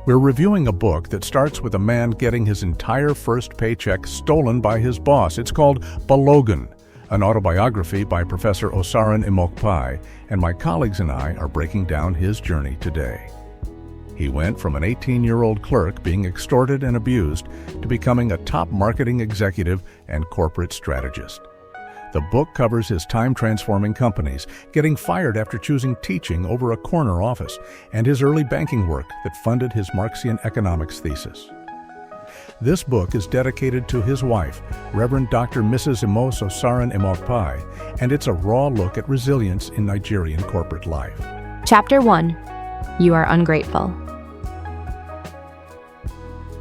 We're reviewing a book that starts with a man getting his entire first paycheck stolen by his boss. It's called BALOGUN, an autobiography by Professor Osaren Emokpae, and my colleagues and I are breaking down his journey today. He went from an 18-year-old clerk being extorted and abused to becoming a top marketing executive and corporate strategist. The book covers his time transforming companies, getting fired after choosing teaching over a corner office, and his early banking work that funded his Marxian economics thesis. This book is dedicated to his wife, Reverend Dr. Mrs. Osaren Emokpae, and it's a raw look at resilience in Nigerian corporate life. Chapter 1. You Are Ungrateful.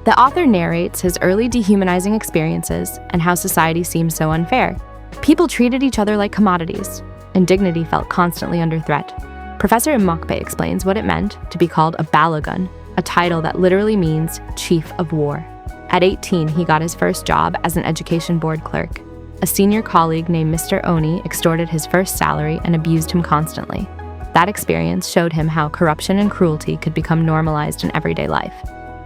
The author narrates his early dehumanizing experiences and how society seemed so unfair. People treated each other like commodities, and dignity felt constantly under threat. Professor Emokpae explains what it meant to be called a BALOGUN, a title that literally means chief of war. At 18, he got his first job as an education board clerk. A senior colleague named Mr. Oni extorted his first salary and abused him constantly. That experience showed him how corruption and cruelty could become normalized in everyday life.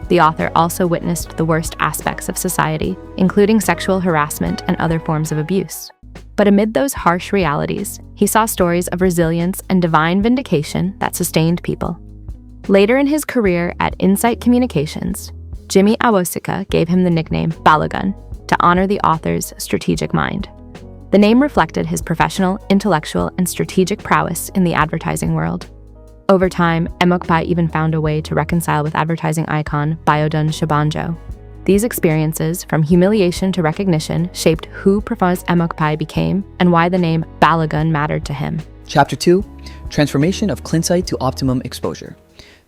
The author also witnessed the worst aspects of society, including sexual harassment and other forms of abuse. But amid those harsh realities, he saw stories of resilience and divine vindication that sustained people. Later in his career at Insight Communications, Jimmy Awosika gave him the nickname BALOGUN to honor the author's strategic mind. The name reflected his professional, intellectual, and strategic prowess in the advertising world. Over time, Emokpae even found a way to reconcile with advertising icon BALOGUN Shabanjo. These experiences, from humiliation to recognition, shaped who Professor Emokpae became and why the name BALOGUN mattered to him. Chapter 2. Transformation of Clinsite to Optimum Exposure.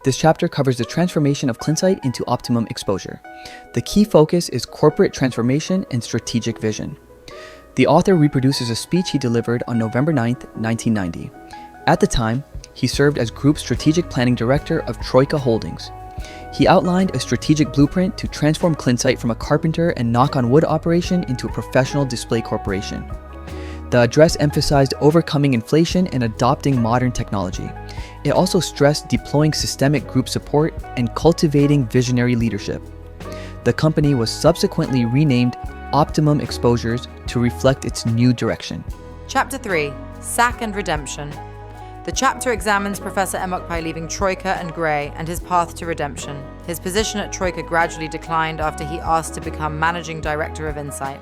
This chapter covers the transformation of Clinsite into optimum exposure. The key focus is corporate transformation and strategic vision. The author reproduces a speech he delivered on November 9, 1990. At the time, he served as Group Strategic Planning Director of Troika Holdings. He outlined a strategic blueprint to transform Clinsite from a carpenter and knock-on-wood operation into a professional display corporation. The address emphasized overcoming inflation and adopting modern technology. It also stressed deploying systemic group support and cultivating visionary leadership. The company was subsequently renamed Optimum Exposures to reflect its new direction. Chapter 3. Sack and Redemption. The chapter examines Professor Emokpae leaving Troika and Gray and his path to redemption. His position at Troika gradually declined after he asked to become managing director of Insight.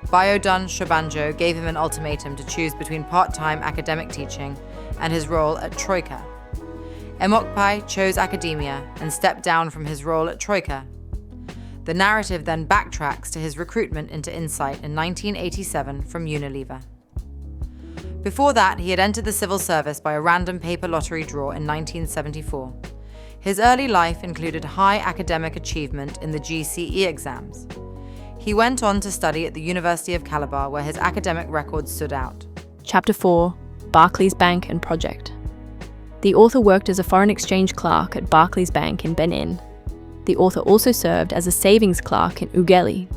BALOGUN Shabanjo gave him an ultimatum to choose between part-time academic teaching and his role at Troika. Emokpae chose academia and stepped down from his role at Troika. The narrative then backtracks to his recruitment into Insight in 1987 from Unilever. Before that, he had entered the civil service by a random paper lottery draw in 1974. His early life included high academic achievement in the GCE exams. He went on to study at the University of Calabar, where his academic record stood out. Chapter 4. Barclays Bank and Project. The author worked as a foreign exchange clerk at Barclays Bank in Benin. The author also served as a savings clerk in Ughelli.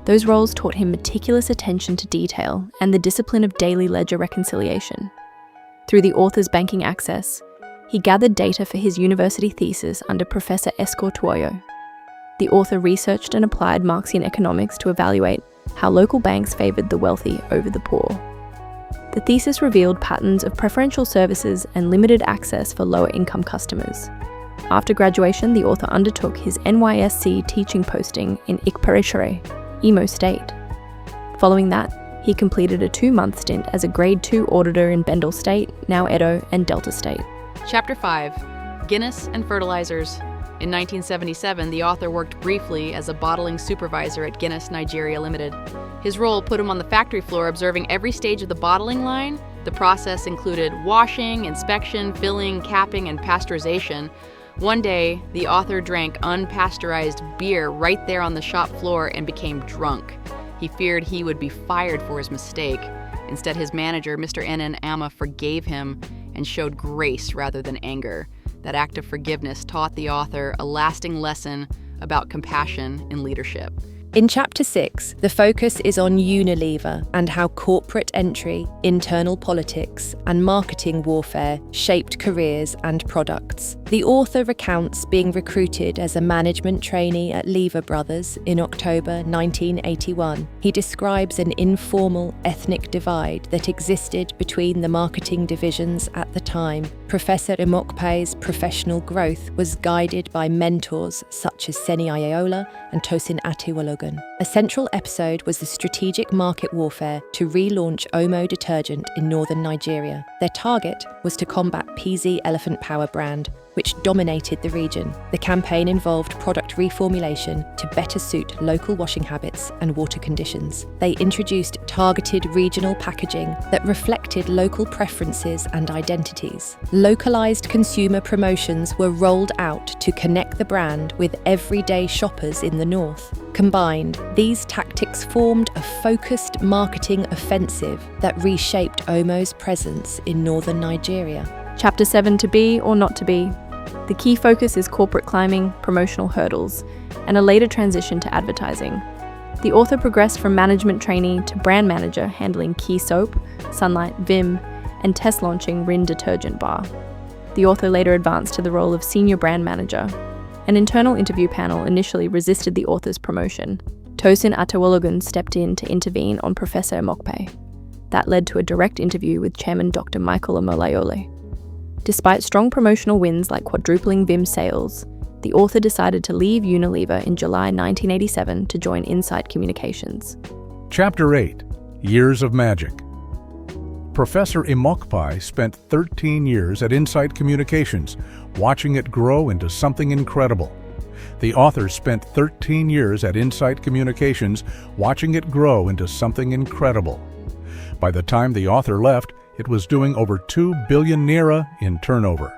Those roles taught him meticulous attention to detail and the discipline of daily ledger reconciliation. Through the author's banking access, he gathered data for his university thesis under Professor Escortuoyo. The author researched and applied Marxian economics to evaluate how local banks favored the wealthy over the poor. The thesis revealed patterns of preferential services and limited access for lower-income customers. After graduation, the author undertook his NYSC teaching posting in Ikparechere, Imo State. Following that, he completed a 2-month stint as a Grade 2 auditor in Bendel State, now Edo, and Delta State. Chapter 5. Guinness and Fertilizers. In 1977, the author worked briefly as a bottling supervisor at Guinness Nigeria Limited. His role put him on the factory floor observing every stage of the bottling line. The process included washing, inspection, filling, capping, and pasteurization. One day, the author drank unpasteurized beer right there on the shop floor and became drunk. He feared he would be fired for his mistake. Instead, his manager, Mr. N.N. Amma, forgave him and showed grace rather than anger. That act of forgiveness taught the author a lasting lesson about compassion in leadership. In Chapter 6, the focus is on Unilever and how corporate entry, internal politics, and marketing warfare shaped careers and products. The author recounts being recruited as a management trainee at Lever Brothers in October 1981. He describes an informal ethnic divide that existed between the marketing divisions at the time. Professor Emokpae's professional growth was guided by mentors such as Seni Ayeola and Tosin Atiwalogun. A central episode was the strategic market warfare to relaunch Omo detergent in northern Nigeria. Their target was to combat PZ Elephant Power brand, which dominated the region. The campaign involved product reformulation to better suit local washing habits and water conditions. They introduced targeted regional packaging that reflected local preferences and identities. Localized consumer promotions were rolled out to connect the brand with everyday shoppers in the north. Combined, these tactics formed a focused marketing offensive that reshaped Omo's presence in northern Nigeria. Chapter 7, To Be or Not to Be. The key focus is corporate climbing, promotional hurdles, and a later transition to advertising. The author progressed from management trainee to brand manager, handling Key Soap, Sunlight, Vim, and test launching Rin detergent bar. The author later advanced to the role of senior brand manager. An internal interview panel initially resisted the author's promotion. Tosin Atiwalogun stepped in to intervene on Professor Emokpae. That led to a direct interview with Chairman Dr. Michael Omolayole. Despite strong promotional wins like quadrupling Vim sales, the author decided to leave Unilever in July 1987 to join Insight Communications. Chapter 8, Years of Magic. Professor Emokpae spent 13 years at Insight Communications, watching it grow into something incredible. The author spent 13 years at Insight Communications, watching it grow into something incredible. By the time the author left, it was doing over 2 billion naira in turnover.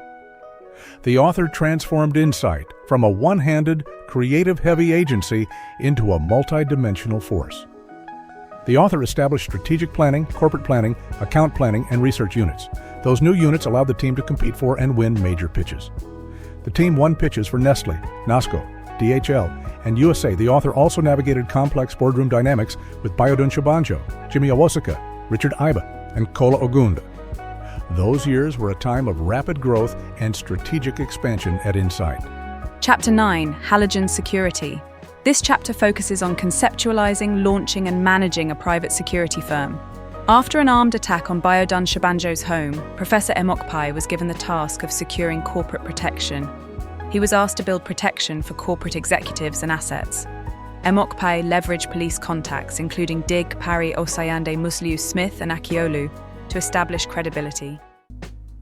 The author transformed Insight from a one-handed, creative-heavy agency into a multi-dimensional force. The author established strategic planning, corporate planning, account planning, and research units. Those new units allowed the team to compete for and win major pitches. The team won pitches for Nestle, Nasco, DHL, and USA. The author also navigated complex boardroom dynamics with Biodun Shabanjo, Jimmy Awosika, Richard Iba, and Kola Ogunda. Those years were a time of rapid growth and strategic expansion at Insight. Chapter 9, Halogen Security. This chapter focuses on conceptualizing, launching, and managing a private security firm. After an armed attack on Biodun Shabanjo's home, Professor Emokpae was given the task of securing corporate protection. He was asked to build protection for corporate executives and assets. Emokpae leveraged police contacts, including Dig, Parry, Osayande, Musliu, Smith, and Akiolu, to establish credibility.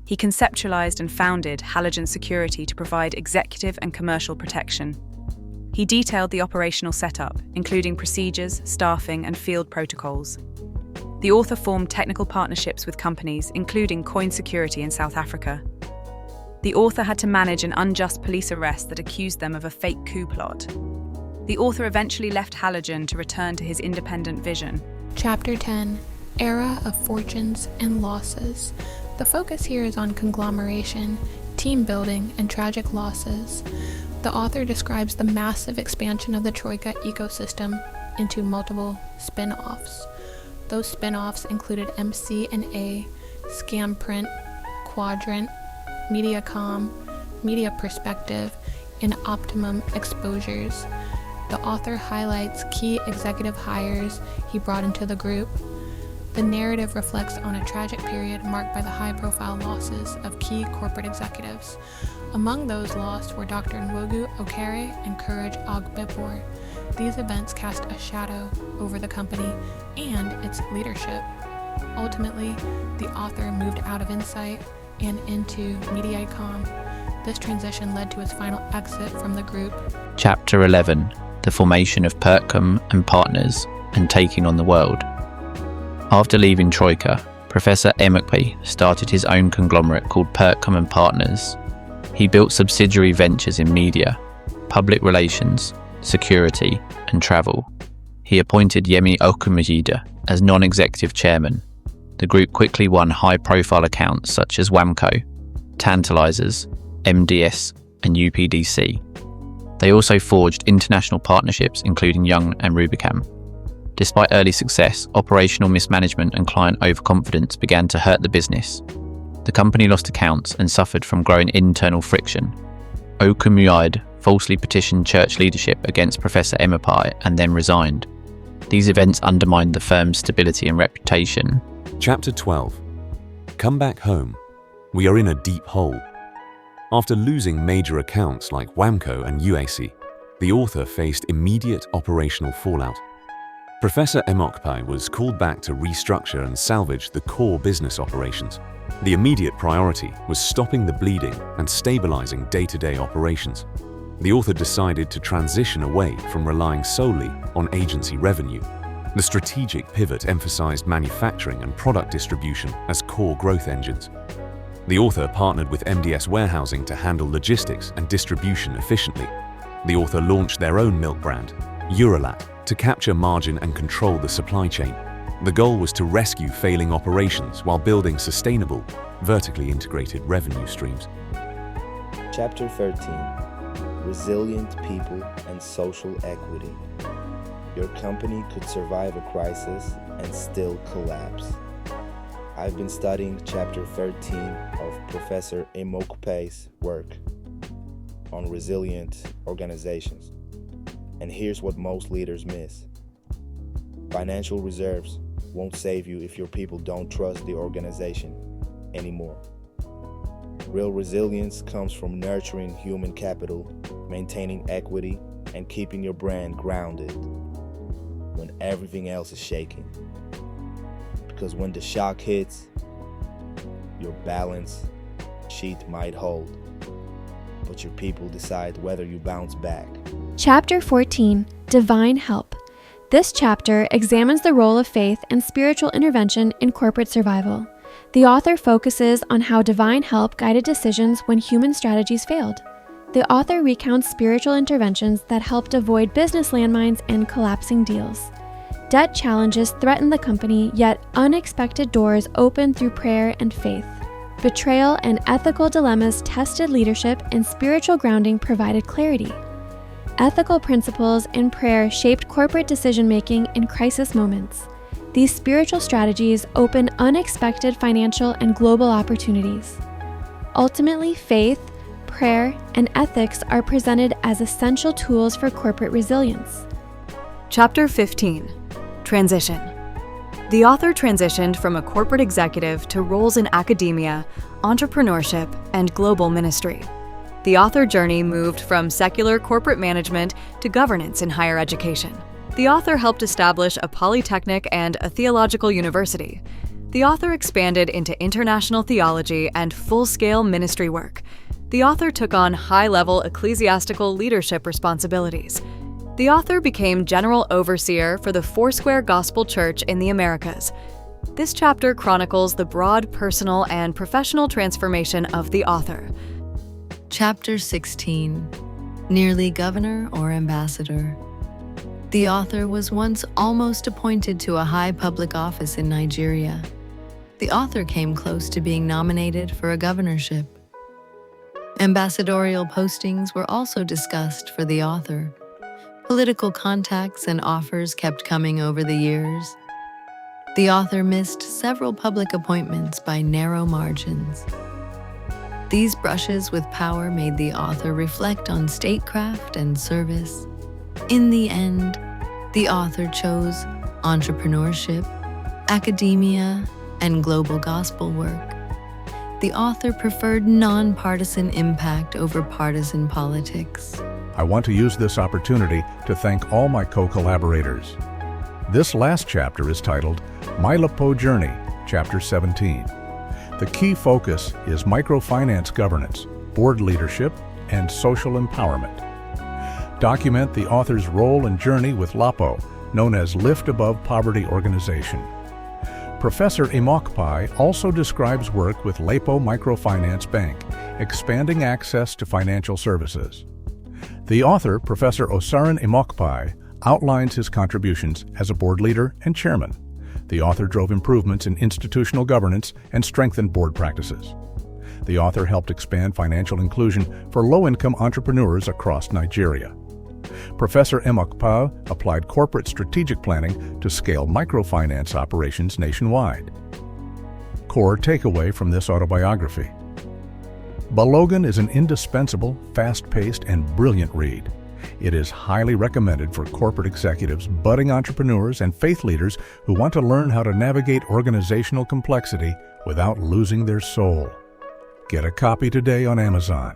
He conceptualized and founded Halogen Security to provide executive and commercial protection. He detailed the operational setup, including procedures, staffing, and field protocols. The author formed technical partnerships with companies, including Coin Security in South Africa. The author had to manage an unjust police arrest that accused them of a fake coup plot. The author eventually left Halogen to return to his independent vision. Chapter 10, Era of Fortunes and Losses. The focus here is on conglomeration, team building, and tragic losses. The author describes the massive expansion of the Troika ecosystem into multiple spin-offs. Those spin-offs included MC&A, Scamprint, Quadrant, Mediacom, Media Perspective, and Optimum Exposures. The author highlights key executive hires he brought into the group. The narrative reflects on a tragic period marked by the high-profile losses of key corporate executives. Among those lost were Dr. Nwogu Okere and Courage Ogbebor. These events cast a shadow over the company and its leadership. Ultimately, the author moved out of Insight and into Mediacom. This transition led to his final exit from the group. Chapter 11, The Formation of Pertcom and Partners and Taking on the World. After leaving Troika, Professor Emokpae started his own conglomerate called Pertcom and Partners. He built subsidiary ventures in media, public relations, security, and travel. He appointed Yemi Okumajida as non-executive chairman. The group quickly won high-profile accounts such as Wamco, Tantalizers, MDS, and UPDC. They also forged international partnerships, including Young and Rubicam. Despite early success, operational mismanagement and client overconfidence began to hurt the business. The company lost accounts and suffered from growing internal friction. Okumuide falsely petitioned church leadership against Professor Emokpae and then resigned. These events undermined the firm's stability and reputation. Chapter 12. Come back home. We are in a deep hole. After losing major accounts like WAMCO and UAC, the author faced immediate operational fallout. Professor Emokpae was called back to restructure and salvage the core business operations. The immediate priority was stopping the bleeding and stabilizing day-to-day operations. The author decided to transition away from relying solely on agency revenue. The strategic pivot emphasized manufacturing and product distribution as core growth engines. The author partnered with MDS Warehousing to handle logistics and distribution efficiently. The author launched their own milk brand, Uralat, to capture margin and control the supply chain. The goal was to rescue failing operations while building sustainable, vertically integrated revenue streams. Chapter 13. Resilient People and Social Equity. Your company could survive a crisis and still collapse. I've been studying Chapter 13 of Professor Emokpae's work on resilient organizations. And here's what most leaders miss. Financial reserves won't save you if your people don't trust the organization anymore. Real resilience comes from nurturing human capital, maintaining equity, and keeping your brand grounded when everything else is shaking. Because when the shock hits, your balance sheet might hold, but your people decide whether you bounce back. Chapter 14, Divine Help. This chapter examines the role of faith and spiritual intervention in corporate survival. The author focuses on how divine help guided decisions when human strategies failed. The author recounts spiritual interventions that helped avoid business landmines and collapsing deals. Debt challenges threatened the company, yet unexpected doors opened through prayer and faith. Betrayal and ethical dilemmas tested leadership, and spiritual grounding provided clarity. Ethical principles and prayer shaped corporate decision-making in crisis moments. These spiritual strategies open unexpected financial and global opportunities. Ultimately, faith, prayer, and ethics are presented as essential tools for corporate resilience. Chapter 15. Transition. The author transitioned from a corporate executive to roles in academia, entrepreneurship, and global ministry. The author journey moved from secular corporate management to governance in higher education. The author helped establish a polytechnic and a theological university. The author expanded into international theology and full-scale ministry work. The author took on high-level ecclesiastical leadership responsibilities. The author became general overseer for the Foursquare Gospel Church in the Americas. This chapter chronicles the broad personal and professional transformation of the author. Chapter 16. Nearly Governor or Ambassador. The author was once almost appointed to a high public office in Nigeria. The author came close to being nominated for a governorship. Ambassadorial postings were also discussed for the author. Political contacts and offers kept coming over the years. The author missed several public appointments by narrow margins. These brushes with power made the author reflect on statecraft and service. In the end, the author chose entrepreneurship, academia, and global gospel work. The author preferred nonpartisan impact over partisan politics. I want to use this opportunity to thank all my co-collaborators. This last chapter is titled My Lapo Journey, Chapter 17. The key focus is microfinance governance, board leadership, and social empowerment. Document the author's role and journey with LAPO, known as Lift Above Poverty Organization. Professor Emokpae also describes work with LAPO Microfinance Bank, expanding access to financial services. The author, Professor Osaren Emokpae, outlines his contributions as a board leader and chairman. The author drove improvements in institutional governance and strengthened board practices. The author helped expand financial inclusion for low-income entrepreneurs across Nigeria. Professor Emokpae applied corporate strategic planning to scale microfinance operations nationwide. Core takeaway from this autobiography: BALOGUN is an indispensable, fast-paced, and brilliant read. It is highly recommended for corporate executives, budding entrepreneurs, and faith leaders who want to learn how to navigate organizational complexity without losing their soul. Get a copy today on Amazon.